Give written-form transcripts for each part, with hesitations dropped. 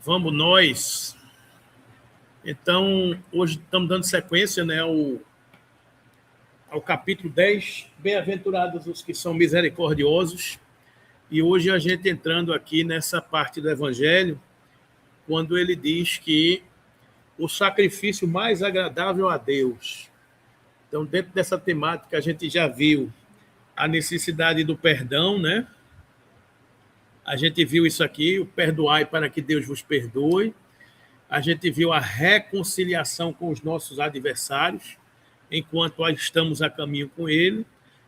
Vamos nós. Então, hoje estamos dando sequência, né, ao capítulo 10, Bem-aventurados os que são misericordiosos. E hoje a gente entrando aqui nessa parte do Evangelho, quando ele diz que o sacrifício mais agradável a Deus. Então, dentro dessa temática, a gente já viu a necessidade do perdão, né? A gente viu isso aqui, o perdoai para que Deus vos perdoe. A gente viu a reconciliação com os nossos adversários, enquanto estamos a caminho com ele.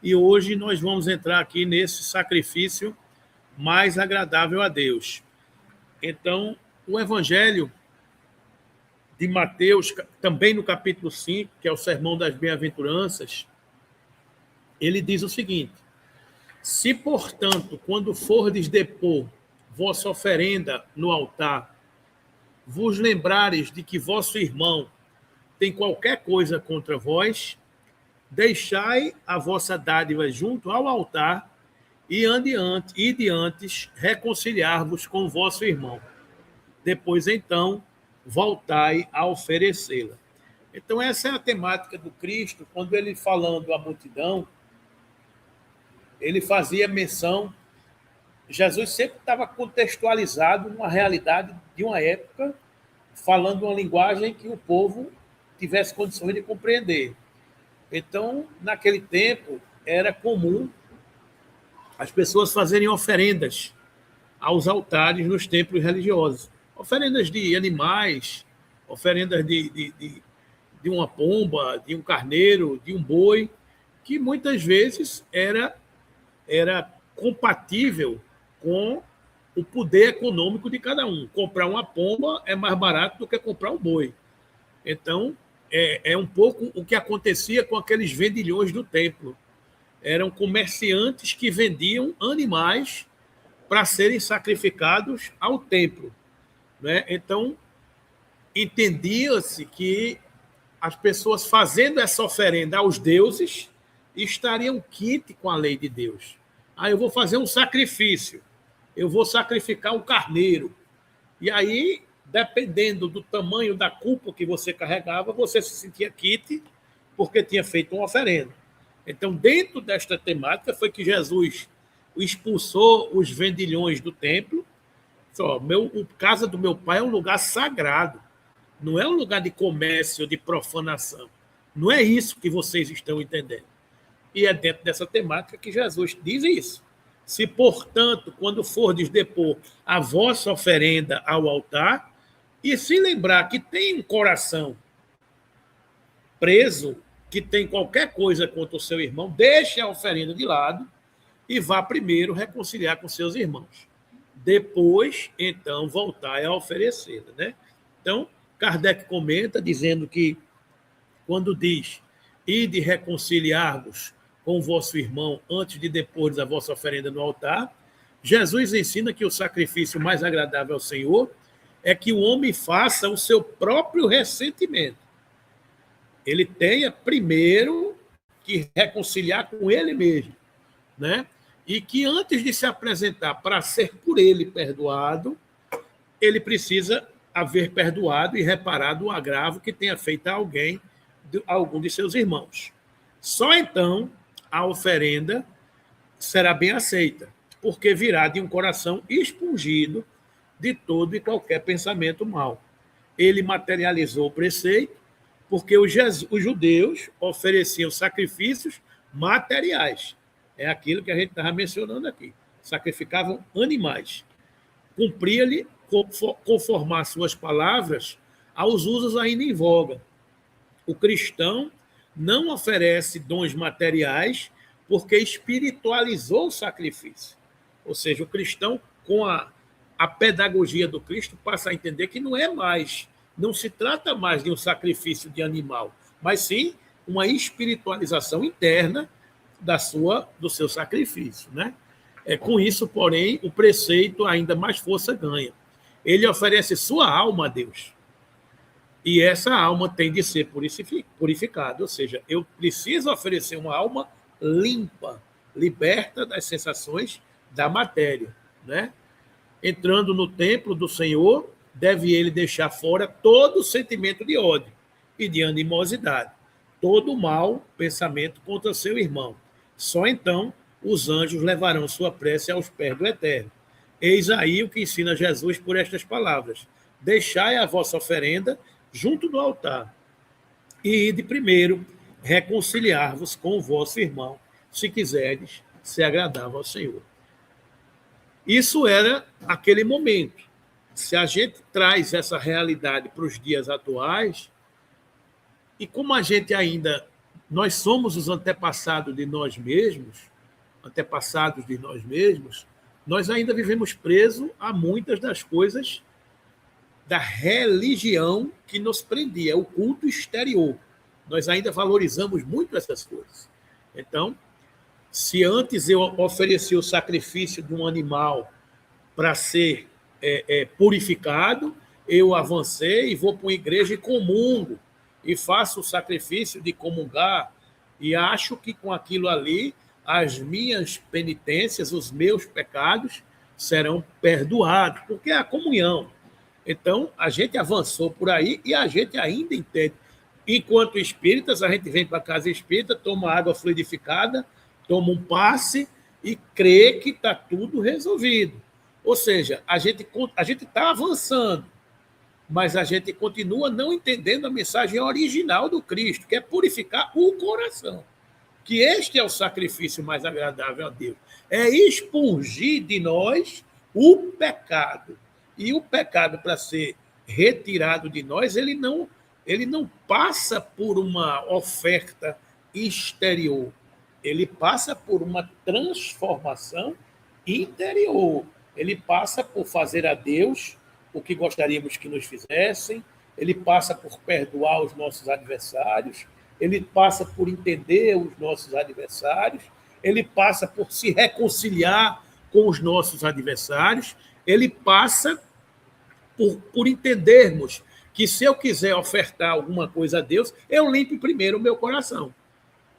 E hoje nós vamos entrar aqui nesse sacrifício mais agradável a Deus. Então, o Evangelho de Mateus, também no capítulo 5, que é o Sermão das Bem-aventuranças, ele diz o seguinte: se, portanto, quando fordes depor vossa oferenda no altar, vos lembrares de que vosso irmão tem qualquer coisa contra vós, deixai a vossa dádiva junto ao altar e antes reconciliar-vos com vosso irmão. Depois, então, voltai a oferecê-la. Então, essa é a temática do Cristo, quando ele, falando à multidão, ele fazia menção. Jesus sempre estava contextualizado numa realidade de uma época, falando uma linguagem que o povo tivesse condições de compreender. Então, naquele tempo, era comum as pessoas fazerem oferendas aos altares nos templos religiosos. Oferendas de animais, oferendas de uma pomba, de um carneiro, de um boi, que muitas vezes era compatível com o poder econômico de cada um. Comprar uma pomba é mais barato do que comprar um boi. Então, é um pouco o que acontecia com aqueles vendilhões do templo. Eram comerciantes que vendiam animais para serem sacrificados ao templo, né? Então, entendia-se que as pessoas fazendo essa oferenda aos deuses estariam quite com a lei de Deus. Eu vou fazer um sacrifício, eu vou sacrificar um carneiro. E aí, dependendo do tamanho da culpa que você carregava, você se sentia quite porque tinha feito uma oferenda. Então, dentro desta temática, foi que Jesus expulsou os vendilhões do templo. A casa do meu pai é um lugar sagrado, não é um lugar de comércio, de profanação. Não é isso que vocês estão entendendo. E é dentro dessa temática que Jesus diz isso. Se, portanto, quando fordes depor a vossa oferenda ao altar, e se lembrar que tem um coração preso, que tem qualquer coisa contra o seu irmão, deixe a oferenda de lado e vá primeiro reconciliar com seus irmãos. Depois, então, voltar a oferecê-la, né? Então, Kardec comenta, dizendo que, quando diz, ide reconciliar-vos com o vosso irmão antes de depor a vossa oferenda no altar, Jesus ensina que o sacrifício mais agradável ao Senhor é que o homem faça o seu próprio ressentimento. Ele tenha primeiro que reconciliar com ele mesmo, né? E que antes de se apresentar para ser por ele perdoado, ele precisa haver perdoado e reparado o agravo que tenha feito a alguém, a algum de seus irmãos. Só então a oferenda será bem aceita, porque virá de um coração expungido de todo e qualquer pensamento mau. Ele materializou o preceito, porque os judeus ofereciam sacrifícios materiais. É aquilo que a gente estava mencionando aqui. Sacrificavam animais. Cumpria-lhe conformar suas palavras aos usos ainda em voga. O cristão não oferece dons materiais porque espiritualizou o sacrifício. Ou seja, o cristão, com a pedagogia do Cristo, passa a entender que não se trata mais de um sacrifício de animal, mas sim uma espiritualização interna do seu sacrifício, né? Com isso, porém, o preceito ainda mais força ganha. Ele oferece sua alma a Deus. E essa alma tem de ser purificada, ou seja, eu preciso oferecer uma alma limpa, liberta das sensações da matéria, né? Entrando no templo do Senhor, deve ele deixar fora todo o sentimento de ódio e de animosidade, todo o mau pensamento contra seu irmão. Só então os anjos levarão sua prece aos pés do Eterno. Eis aí o que ensina Jesus por estas palavras: deixai a vossa oferenda junto do altar, e ide primeiro reconciliar-vos com o vosso irmão, se quiserdes ser agradável ao Senhor. Isso era aquele momento. Se a gente traz essa realidade para os dias atuais, e como a gente ainda, nós somos os antepassados de nós mesmos, nós ainda vivemos presos a muitas das coisas da religião que nos prendia, o culto exterior. Nós ainda valorizamos muito essas coisas. Então, se antes eu oferecia o sacrifício de um animal para ser purificado, eu avancei e vou para uma igreja e comungo, e faço o sacrifício de comungar, e acho que com aquilo ali, as minhas penitências, os meus pecados serão perdoados, porque é a comunhão. Então, a gente avançou por aí e a gente ainda entende. Enquanto espíritas, a gente vem para a casa espírita, toma água fluidificada, toma um passe e crê que está tudo resolvido. Ou seja, a gente está avançando, mas a gente continua não entendendo a mensagem original do Cristo, que é purificar o coração. Que este é o sacrifício mais agradável a Deus. É expungir de nós o pecado. E o pecado, para ser retirado de nós, ele não passa por uma oferta exterior. Ele passa por uma transformação interior. Ele passa por fazer a Deus o que gostaríamos que nos fizessem. Ele passa por perdoar os nossos adversários. Ele passa por entender os nossos adversários. Ele passa por se reconciliar com os nossos adversários. Ele passa por entendermos que se eu quiser ofertar alguma coisa a Deus, eu limpe primeiro o meu coração.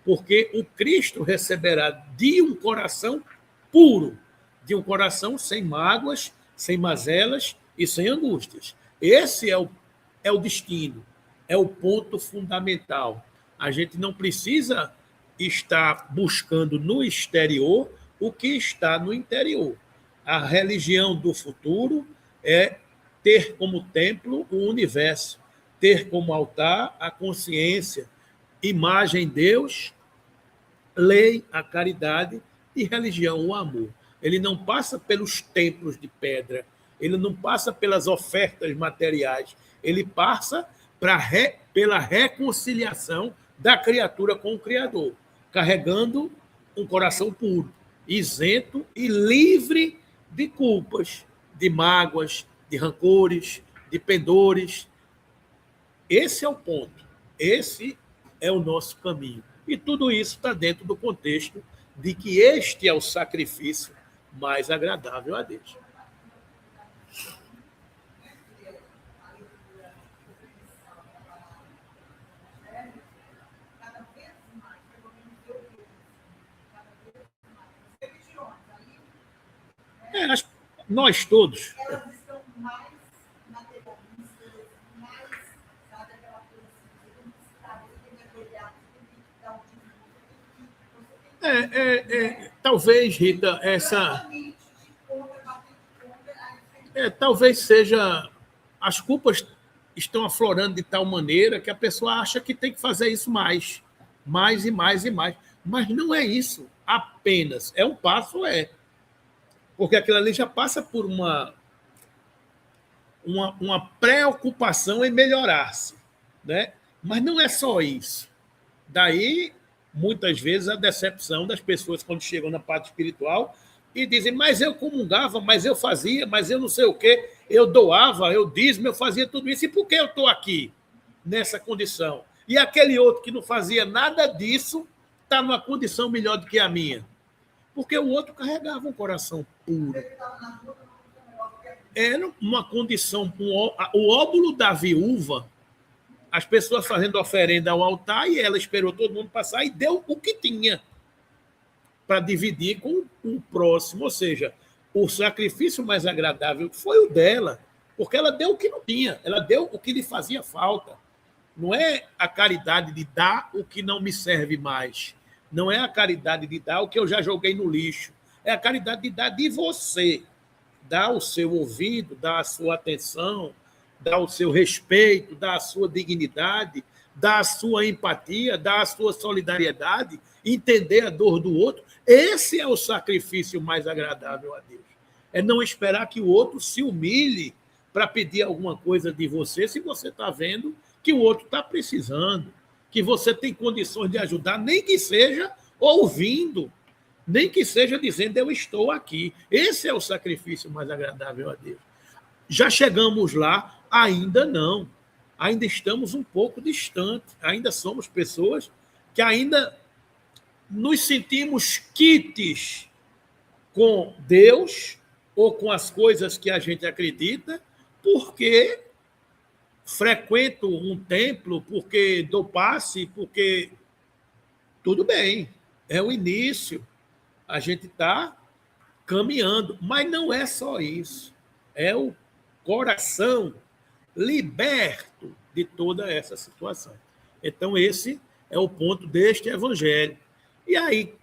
Porque o Cristo receberá de um coração puro, de um coração sem mágoas, sem mazelas e sem angústias. Esse é o destino, é o ponto fundamental. A gente não precisa estar buscando no exterior o que está no interior. A religião do futuro é ter como templo o universo, ter como altar a consciência, imagem Deus, lei a caridade e religião o amor. Ele não passa pelos templos de pedra, ele não passa pelas ofertas materiais, ele passa pela reconciliação da criatura com o Criador, carregando um coração puro, isento e livre de culpas, de mágoas, de rancores, de pendores. Esse é o ponto, esse é o nosso caminho. E tudo isso está dentro do contexto de que este é o sacrifício mais agradável a Deus. Nós todos. Elas estão mais materialistas, mais, sabe, aquela coisa assim, você tem que olhar, você tem que dar um dinheiro, Talvez, Rita, talvez seja. As culpas estão aflorando de tal maneira que a pessoa acha que tem que fazer isso mais e mais e mais. Mas não é isso apenas. É um passo, porque aquilo ali já passa por uma preocupação em melhorar-se, né? Mas não é só isso. Daí, muitas vezes, a decepção das pessoas quando chegam na parte espiritual e dizem, mas eu comungava, mas eu fazia, mas eu não sei o quê, eu doava, eu dízimo, eu fazia tudo isso, e por que eu estou aqui, nessa condição? E aquele outro que não fazia nada disso está numa condição melhor do que a minha. Porque o outro carregava um coração puro. Era uma condição, o óbolo da viúva, as pessoas fazendo oferenda ao altar, e ela esperou todo mundo passar e deu o que tinha para dividir com o próximo. Ou seja, o sacrifício mais agradável foi o dela, Porque ela deu o que não tinha, ela deu o que lhe fazia falta. Não é a caridade de dar o que não me serve mais. Não é a caridade de dar o que eu já joguei no lixo. É a caridade de dar de você. Dar o seu ouvido, dar a sua atenção, dar o seu respeito, dar a sua dignidade, dar a sua empatia, dar a sua solidariedade, entender a dor do outro. Esse é o sacrifício mais agradável a Deus. É não esperar que o outro se humilhe para pedir alguma coisa de você, se você está vendo que o outro está precisando, que você tem condições de ajudar, nem que seja ouvindo, nem que seja dizendo eu estou aqui. Esse é o sacrifício mais agradável a Deus. Já chegamos lá? Ainda não. Ainda estamos um pouco distantes. Ainda somos pessoas que ainda nos sentimos quites com Deus ou com as coisas que a gente acredita, porque frequento um templo, porque dou passe, porque tudo bem, é o início, a gente está caminhando, mas não é só isso, é o coração liberto de toda essa situação. Então, esse é o ponto deste evangelho. E aí,